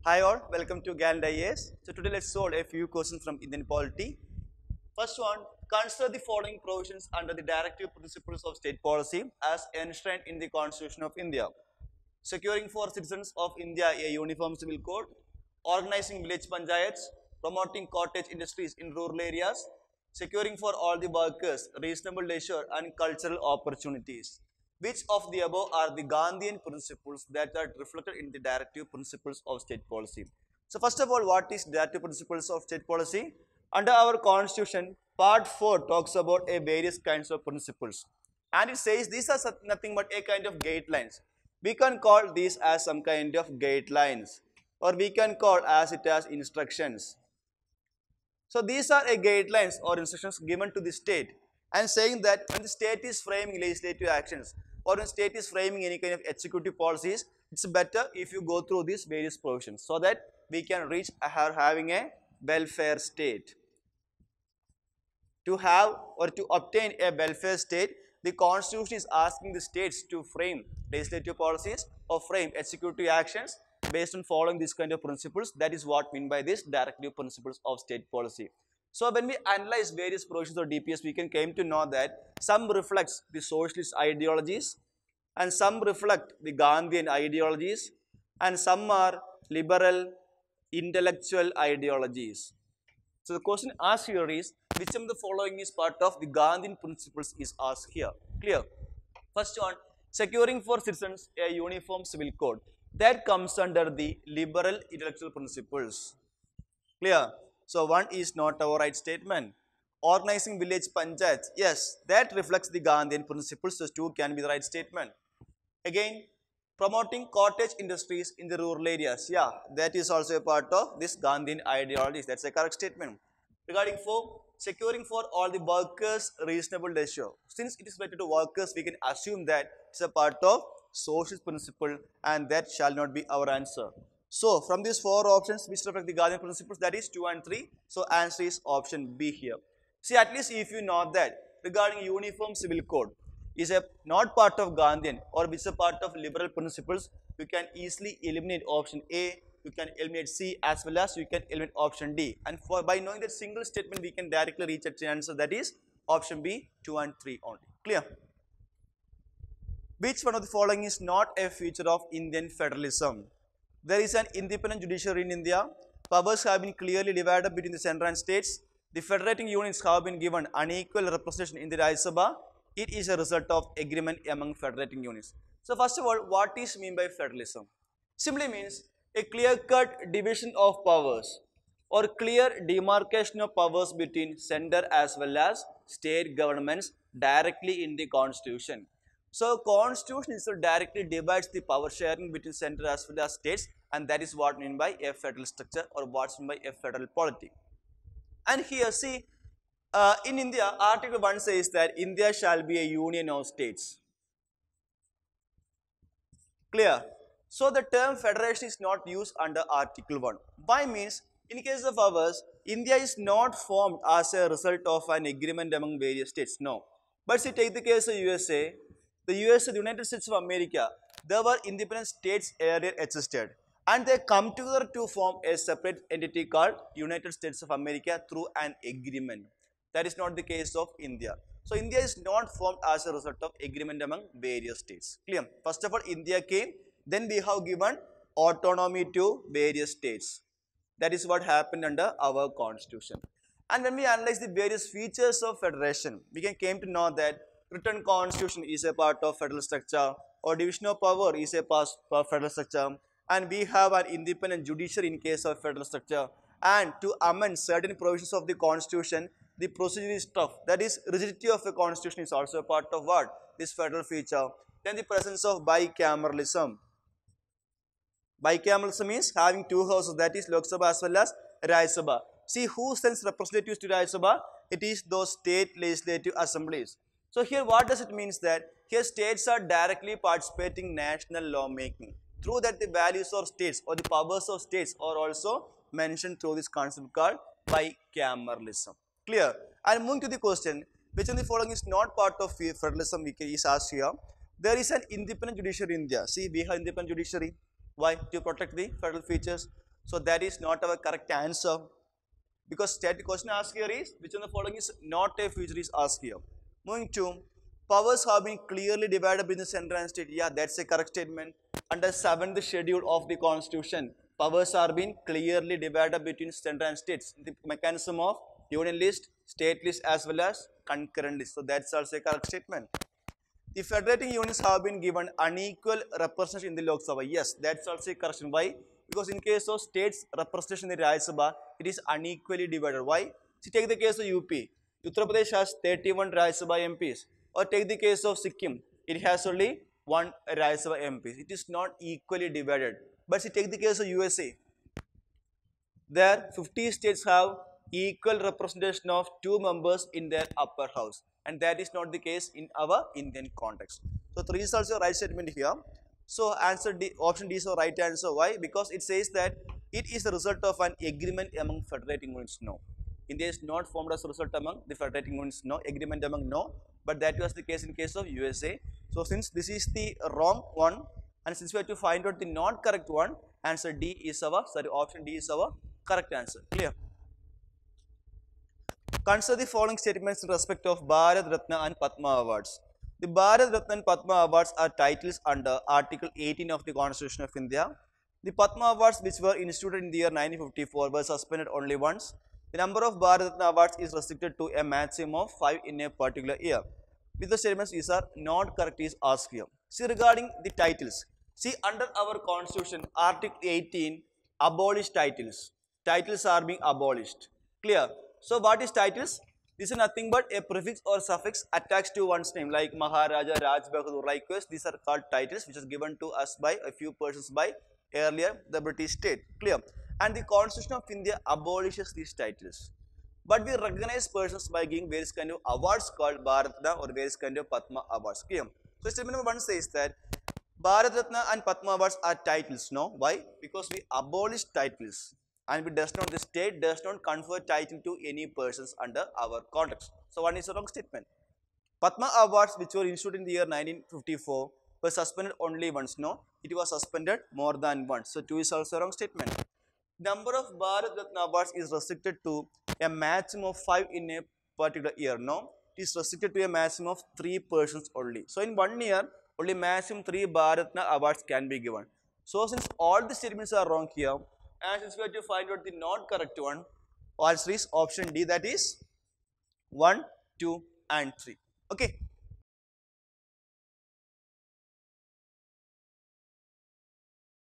Hi all, welcome to Gallant IAS. So today let's solve a few questions from Indian polity. First one, consider the following provisions under the directive principles of state policy as enshrined in the Constitution of India. Securing for citizens of India a uniform civil code, organizing village panchayats, promoting cottage industries in rural areas, securing for all the workers reasonable leisure and cultural opportunities. Which of the above are the Gandhian principles that are reflected in the directive principles of state policy? So first of all, what is directive principles of state policy? Under our constitution, part 4 talks about a various kinds of principles. And it says these are nothing but a kind of guidelines. We can call these as some kind of guidelines, or we can call as it as instructions. So these are a guidelines or instructions given to the state and saying that when the state is framing legislative actions or when state is framing any kind of executive policies, it's better if you go through these various provisions so that we can reach having a welfare state. To have or to obtain a welfare state, the constitution is asking the states to frame legislative policies or frame executive actions based on following this kind of principles. That is what mean by this directive principles of state policy. So when we analyze various provisions of DPS, we can came to know that some reflects the socialist ideologies and some reflect the Gandhian ideologies and some are liberal intellectual ideologies. So the question asked here is, which of the following is part of the Gandhian principles is asked here. Clear? First one, securing for citizens a uniform civil code. That comes under the liberal intellectual principles. Clear? So one is not our right statement. Organizing village panchayats. Yes, that reflects the Gandhian principles. So 2 can be the right statement. Again, promoting cottage industries in the rural areas. Yeah, that is also a part of this Gandhian ideology. That's a correct statement. Regarding 4, securing for all the workers reasonable leisure. Since it is related to workers, we can assume that it's a part of socialist principle and that shall not be our answer. So from these 4 options which reflect the Gandhian principles, that is 2 and 3. So answer is option B here. See, at least if you know that regarding uniform civil code is a not part of Gandhian or which is a part of liberal principles, you can easily eliminate option A, you can eliminate C as well as you can eliminate option D. And by knowing that single statement, we can directly reach at the answer, that is option B, 2 and 3 only. Clear? Which one of the following is not a feature of Indian federalism? There is an independent judiciary in India. Powers have been clearly divided between the centre and states. The federating units have been given unequal representation in the Rajya Sabha. It is a result of agreement among federating units. So first of all, what is mean by federalism? Simply means a clear-cut division of powers or clear demarcation of powers between centre as well as state governments directly in the constitution. So constitution itself directly divides the power sharing between centre as well as states, and that is what mean by a federal structure or what's mean by a federal polity. And here see, in India, Article 1 says that India shall be a union of states. Clear? So the term federation is not used under Article 1. Why means, in case of ours, India is not formed as a result of an agreement among various states. No. But see, take the case of USA. The USA, the United States of America, there were independent states earlier existed. And they come together to form a separate entity called United States of America through an agreement. That is not the case of India. So India is not formed as a result of agreement among various states. Clear? First of all, India came, then we have given autonomy to various states. That is what happened under our constitution. And when we analyze the various features of federation, we can came to know that written constitution is a part of federal structure, or division of power is a part of federal structure, and we have an independent judiciary in case of federal structure. And to amend certain provisions of the constitution, the procedure is tough. That is, rigidity of a constitution is also a part of what? This federal feature. Then the presence of bicameralism. Bicameralism means having 2 houses, that is Lok Sabha as well as Rajya Sabha. See, who sends representatives to Rajya Sabha? It is those state legislative assemblies. So here what does it mean that here states are directly participating in national lawmaking. Through that the values of states or the powers of states are also mentioned through this concept called bicameralism. Clear? And moving to the question, which of the following is not part of federalism is asked here. There is an independent judiciary in India. See, we have independent judiciary. Why? To protect the federal features. So that is not our correct answer. Because static question asked here is, which of the following is not a future is asked here. Moving to, powers have been clearly divided between the center and state. Yeah, that's a correct statement. Under 7th schedule of the constitution, powers are being clearly divided between center and states. The mechanism of union list, state list as well as concurrent list. So that's also a correct statement. The federating unions have been given unequal representation in the Lok Sabha. Yes, that's also a correction. Why? Because in case of states representation in the Rajya Sabha, it is unequally divided. Why? See, take the case of UP. Uttar Pradesh has 31 Rajya Sabha MPs. Or take the case of Sikkim. It has only 1 Rajya Sabha MPs. It is not equally divided. But see, take the case of USA. There 50 states have equal representation of 2 members in their upper house. And that is not the case in our Indian context. So 3 is also a right statement here. So answer D, option D is the right answer. Why? Because it says that it is the result of an agreement among federating unions. No. India is not formed as a result among the federating unions. No. Agreement among no. But that was the case in case of USA. So since this is the wrong one, and since we have to find out the not correct one, answer D is our, option D is our correct answer. Clear? Consider the following statements in respect of Bharat Ratna and Padma Awards. The Bharat Ratna and Padma Awards are titles under Article 18 of the Constitution of India. The Padma Awards, which were instituted in the year 1954, were suspended only once. The number of Bharat Ratna Awards is restricted to a maximum of 5 in a particular year. With the statements, these are not correct is asked here. See, regarding the titles. See, under our Constitution, Article 18, abolish titles. Titles are being abolished. Clear? So what is titles? This is nothing but a prefix or suffix attached to one's name, like Maharaja, Raj Bahadur, likewise. These are called titles, which is given to us by a few persons by earlier the British state. Clear? And the Constitution of India abolishes these titles. But we recognize persons by giving various kind of awards called Bharat Ratna or various kind of Padma Awards. Clear? So statement number 1 says that Bharat Ratna and Padma Awards are titles. No? Why? Because we abolish titles. And the state does not confer title to any persons under our context. So one is a wrong statement. Padma Awards, which were instituted in the year 1954, were suspended only once. No, it was suspended more than once. So 2 is also a wrong statement. Number of Bharat Ratna Awards is restricted to a maximum of 5 in a particular year. No, it is restricted to a maximum of 3 persons only. So in 1 year, only maximum 3 Bharat Ratna Awards can be given. So since all the statements are wrong here, and since we have to find out the not correct one, answer is option D, that is 1, 2 and 3. Okay.